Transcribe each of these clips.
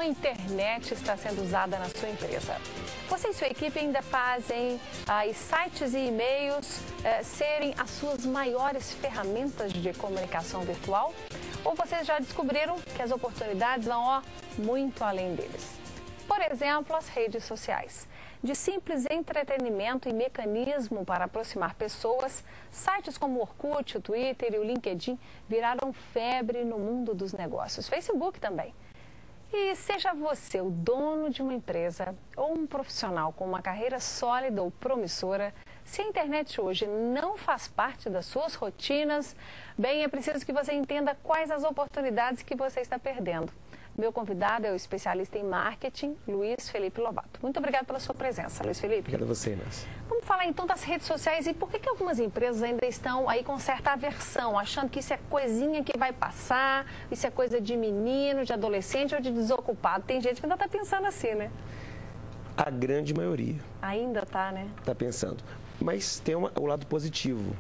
internet está sendo usada na sua empresa? Você e sua equipe ainda fazem sites e e-mails serem as suas maiores ferramentas de comunicação virtual? Ou vocês já descobriram que as oportunidades vão muito além deles? Por exemplo, as redes sociais. De simples entretenimento e mecanismo para aproximar pessoas, sites como o Orkut, o Twitter e o LinkedIn viraram febre no mundo dos negócios. Facebook também. E seja você o dono de uma empresa ou um profissional com uma carreira sólida ou promissora, se a internet hoje não faz parte das suas rotinas, bem, é preciso que você entenda quais as oportunidades que você está perdendo. Meu convidado é o especialista em marketing, Luiz Felipe Lobato. Muito obrigado pela sua presença, Luiz Felipe. Obrigado a você, Inês. Vamos falar então das redes sociais e por que algumas empresas ainda estão aí com certa aversão, achando que isso é coisinha que vai passar, isso é coisa de menino, de adolescente ou de desocupado. Tem gente que ainda está pensando assim, né? A grande maioria. Ainda está, né? Está pensando. Mas tem o lado positivo.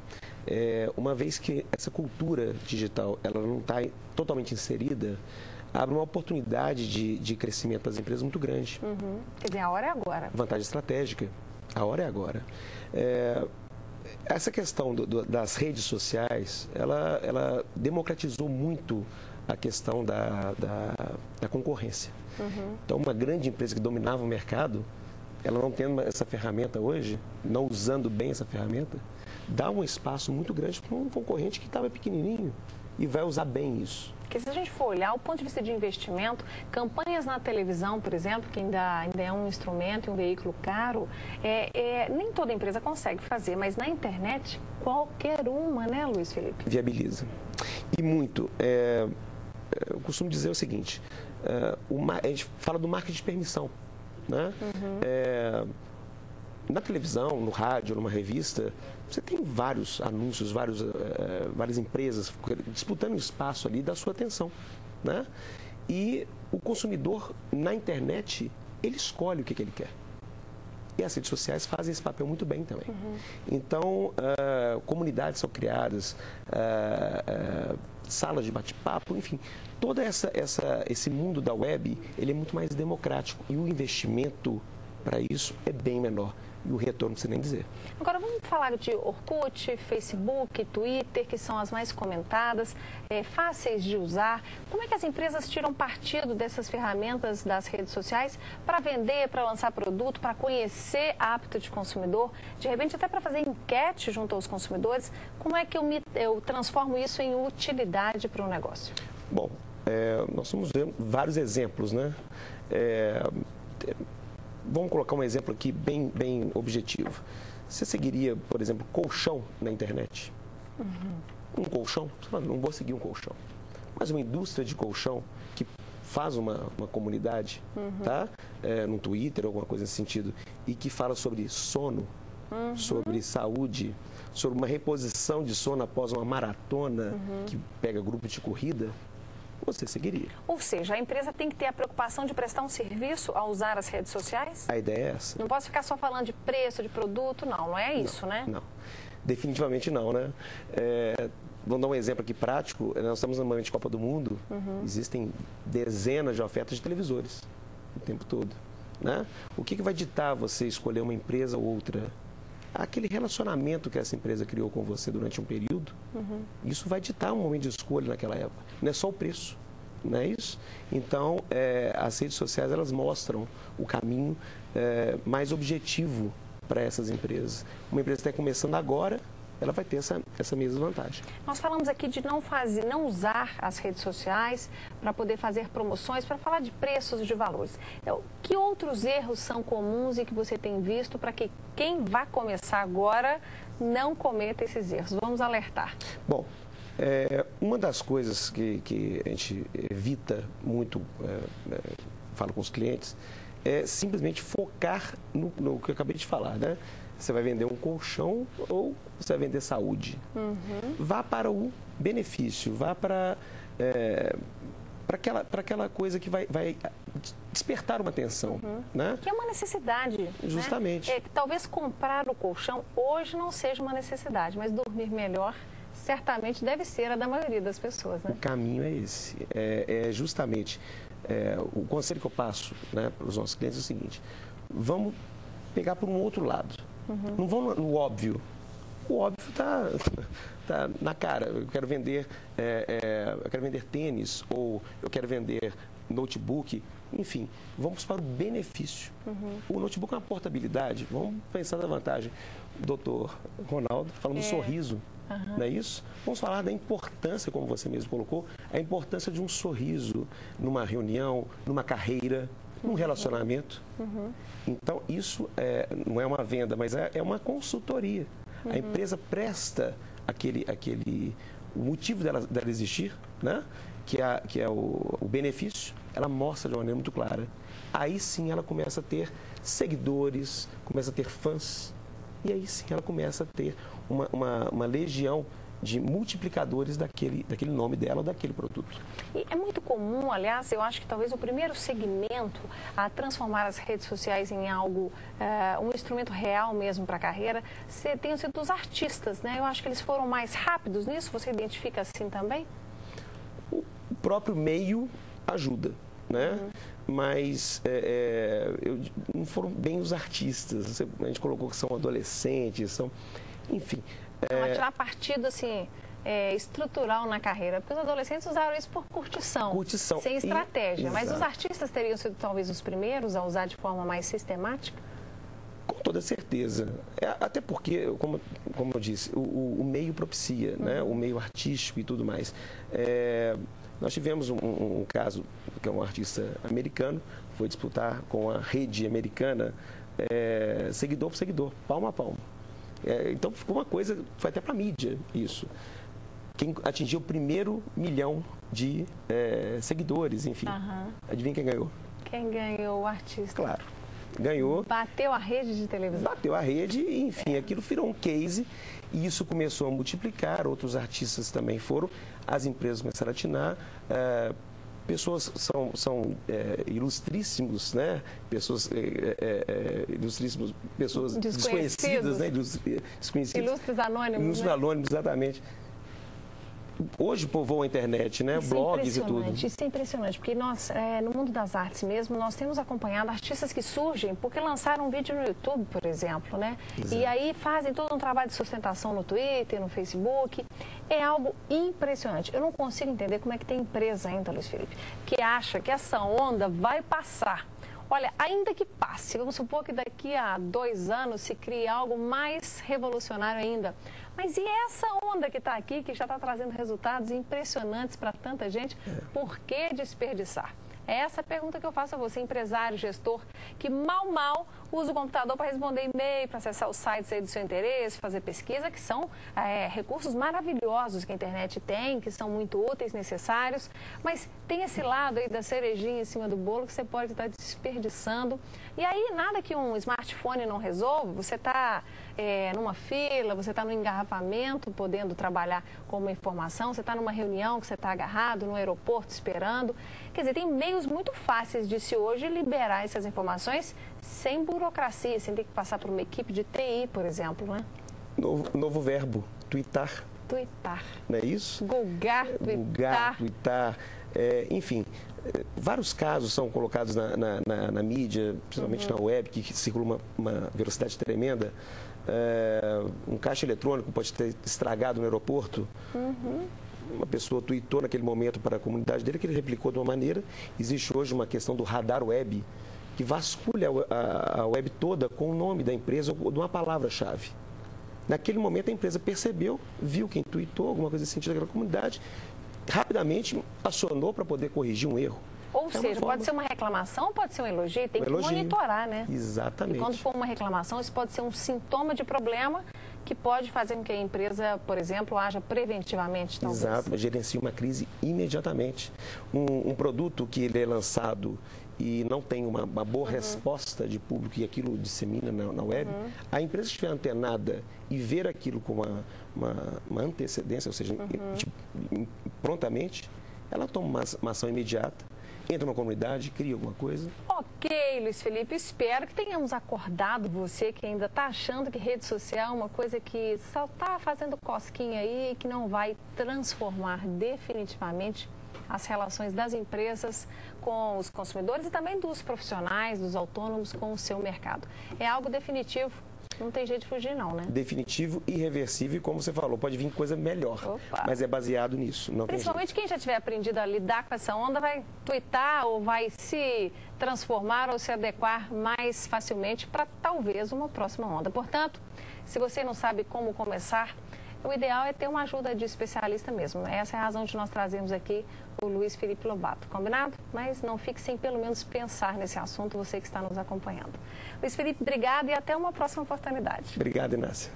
Uma vez que essa cultura digital ela não está totalmente inserida, abre uma oportunidade de crescimento das empresas muito grande. Quer dizer, a hora é agora. Vantagem estratégica. A hora é agora. Essa questão das redes sociais, ela democratizou muito a questão da concorrência. Então, uma grande empresa que dominava o mercado, ela não tendo essa ferramenta hoje, não usando bem essa ferramenta, dá um espaço muito grande para um concorrente que estava pequenininho e vai usar bem isso. Porque se a gente for olhar o ponto de vista de investimento, campanhas na televisão, por exemplo, que ainda é um instrumento e um veículo caro, nem toda empresa consegue fazer, mas na internet, qualquer uma, né, Luiz Felipe? Viabiliza. E muito. Eu costumo dizer o seguinte, a gente fala do marketing de permissão, né? Na televisão, no rádio, numa revista, você tem vários anúncios, várias empresas disputando espaço ali da sua atenção, né? E o consumidor, na internet, ele escolhe o que ele quer. E as redes sociais fazem esse papel muito bem também. Então, comunidades são criadas, salas de bate-papo, enfim, todo esse mundo da web, ele é muito mais democrático e o investimento para isso é bem menor. E o retorno, não precisa nem dizer. Agora, vamos falar de Orkut, Facebook, Twitter, que são as mais comentadas, fáceis de usar. Como é que as empresas tiram partido dessas ferramentas das redes sociais para vender, para lançar produto, para conhecer hábito de consumidor, de repente até para fazer enquete junto aos consumidores? Como é que eu transformo isso em utilidade para o negócio? Bom, nós vamos ver vários exemplos, né? Vamos colocar um exemplo aqui bem objetivo. Você seguiria, por exemplo, colchão na internet? Um colchão? Você fala, não vou seguir um colchão. Mas uma indústria de colchão que faz uma comunidade, tá? No Twitter, alguma coisa nesse sentido, e que fala sobre sono, sobre saúde, sobre uma reposição de sono após uma maratona que pega grupo de corrida, você seguiria. Ou seja, a empresa tem que ter a preocupação de prestar um serviço ao usar as redes sociais? A ideia é essa. Não posso ficar só falando de preço, de produto, não é isso, né? Não, definitivamente não, né? Vamos dar um exemplo aqui prático. Nós estamos no momento de Copa do Mundo, existem dezenas de ofertas de televisores o tempo todo, né? O que vai ditar você escolher uma empresa ou outra? Aquele relacionamento que essa empresa criou com você durante um período, isso vai ditar um momento de escolha naquela época. Não é só o preço, não é isso? Então, as redes sociais, elas mostram o caminho mais objetivo para essas empresas. Uma empresa que está começando agora, ela vai ter essa mesma vantagem. Nós falamos aqui de não usar as redes sociais para poder fazer promoções, para falar de preços, de valores. Então, que outros erros são comuns e que você tem visto para que quem vai começar agora não cometa esses erros? Vamos alertar. Bom, uma das coisas que a gente evita muito, falo com os clientes, é simplesmente focar no que eu acabei de falar, né? Você vai vender um colchão ou você vai vender saúde. Vá para o benefício, vá para aquela coisa que vai despertar uma atenção. Né? Que é uma necessidade. Justamente. Né? Talvez comprar o colchão hoje não seja uma necessidade, mas dormir melhor certamente deve ser a da maioria das pessoas. Né? O caminho é esse. Justamente o conselho que eu passo, né, para os nossos clientes é o seguinte: vamos pegar por um outro lado. Não vão no óbvio. O óbvio tá na cara. Eu quero vender tênis, ou eu quero vender notebook. Enfim, vamos para o benefício. O notebook é uma portabilidade. Vamos pensar na vantagem. Doutor Ronaldo, falando do sorriso, não é isso? Vamos falar da importância, como você mesmo colocou, a importância de um sorriso numa reunião, numa carreira, num relacionamento. Então, isso não é uma venda, mas é uma consultoria. A empresa presta o motivo dela existir, né? que é o benefício, ela mostra de uma maneira muito clara. Aí sim ela começa a ter seguidores, começa a ter fãs, e aí sim ela começa a ter uma legião de multiplicadores daquele nome dela ou daquele produto. E é muito comum, aliás, eu acho que talvez o primeiro segmento a transformar as redes sociais em algo, um instrumento real mesmo para a carreira, tenham sido os artistas, né? Eu acho que eles foram mais rápidos nisso, você identifica assim também? O próprio meio ajuda, né? Mas não foram bem os artistas. A gente colocou que são adolescentes, enfim. Então, tirar partido assim, estrutural na carreira, porque os adolescentes usaram isso por curtição. Sem estratégia. Mas os artistas teriam sido talvez os primeiros a usar de forma mais sistemática? Com toda certeza. Até porque, como eu disse, o meio propicia, né? O meio artístico e tudo mais. Nós tivemos um caso, que é um artista americano, foi disputar com a rede americana, seguidor por seguidor, palmo a palmo. Então ficou uma coisa, foi até para a mídia isso. Quem atingiu o primeiro 1 milhão de seguidores, enfim. Adivinha quem ganhou? Quem ganhou? O artista. Claro. Ganhou. Bateu a rede de televisão. Bateu a rede e, enfim, aquilo virou um case e isso começou a multiplicar. Outros artistas também foram. As empresas começaram a atinar. Pessoas são ilustríssimos, né? Pessoas ilustríssimos, pessoas desconhecidas, né? Desconhecidas. Ilustres anônimos. Ilustres anônimos, exatamente. Hoje povoam a internet, né? Blogs e tudo. Isso é impressionante, porque nós, no mundo das artes mesmo, nós temos acompanhado artistas que surgem porque lançaram um vídeo no YouTube, por exemplo, né? Exato. E aí fazem todo um trabalho de sustentação no Twitter, no Facebook. É algo impressionante. Eu não consigo entender como é que tem empresa ainda, Luiz Felipe, que acha que essa onda vai passar. Olha, ainda que passe, vamos supor que daqui a 2 anos se crie algo mais revolucionário ainda. Mas e essa onda que está aqui, que já está trazendo resultados impressionantes para tanta gente, por que desperdiçar? É essa a pergunta que eu faço a você, empresário, gestor, que mal usa o computador para responder e-mail, para acessar os sites aí do seu interesse, fazer pesquisa, que são recursos maravilhosos que a internet tem, que são muito úteis, necessários, mas tem esse lado aí da cerejinha em cima do bolo que você pode estar desperdiçando. E aí, nada que um smartphone não resolva, você está numa fila, você está no engarrafamento, podendo trabalhar com uma informação, você está numa reunião que você está agarrado, no aeroporto esperando. Quer dizer, tem meios muito fáceis de se hoje liberar essas informações sem burocracia, sem ter que passar por uma equipe de TI, por exemplo, né? Novo verbo, twittar. Twittar. Não é isso? Googar, twittar. Enfim, vários casos são colocados na mídia, principalmente na web, que circula uma velocidade tremenda. Um caixa eletrônico pode ter estragado no aeroporto. Uma pessoa tweetou naquele momento para a comunidade dele, que ele replicou de uma maneira. Existe hoje uma questão do radar web, que vasculha a web toda com o nome da empresa ou de uma palavra-chave. Naquele momento a empresa percebeu, viu quem tweetou, alguma coisa nesse sentido daquela comunidade, rapidamente acionou para poder corrigir um erro. Ou seja, pode ser uma reclamação ou pode ser um elogio, tem que monitorar, né? Exatamente. E quando for uma reclamação, isso pode ser um sintoma de problema que pode fazer com que a empresa, por exemplo, haja preventivamente, talvez. Exato, gerencia uma crise imediatamente. Um produto que ele é lançado e não tem uma boa resposta de público e aquilo dissemina na web, a empresa que estiver antenada e ver aquilo com uma antecedência, ou seja, prontamente, ela toma uma ação imediata, entra numa comunidade, cria alguma coisa. Ok, Luiz Felipe, espero que tenhamos acordado você que ainda está achando que rede social é uma coisa que só está fazendo cosquinha aí e que não vai transformar definitivamente as relações das empresas com os consumidores e também dos profissionais, dos autônomos com o seu mercado. É algo definitivo. Não tem jeito de fugir, não, né? Definitivo, irreversível e, como você falou, pode vir coisa melhor. Opa. Mas é baseado nisso. Não Principalmente quem já tiver aprendido a lidar com essa onda vai tuitar ou vai se transformar ou se adequar mais facilmente para talvez uma próxima onda. Portanto, se você não sabe como começar, o ideal é ter uma ajuda de especialista mesmo. Essa é a razão de nós trazermos aqui o Luiz Felipe Lobato. Combinado? Mas não fique sem pelo menos pensar nesse assunto, você que está nos acompanhando. Luiz Felipe, obrigado e até uma próxima oportunidade. Obrigado, Inácia.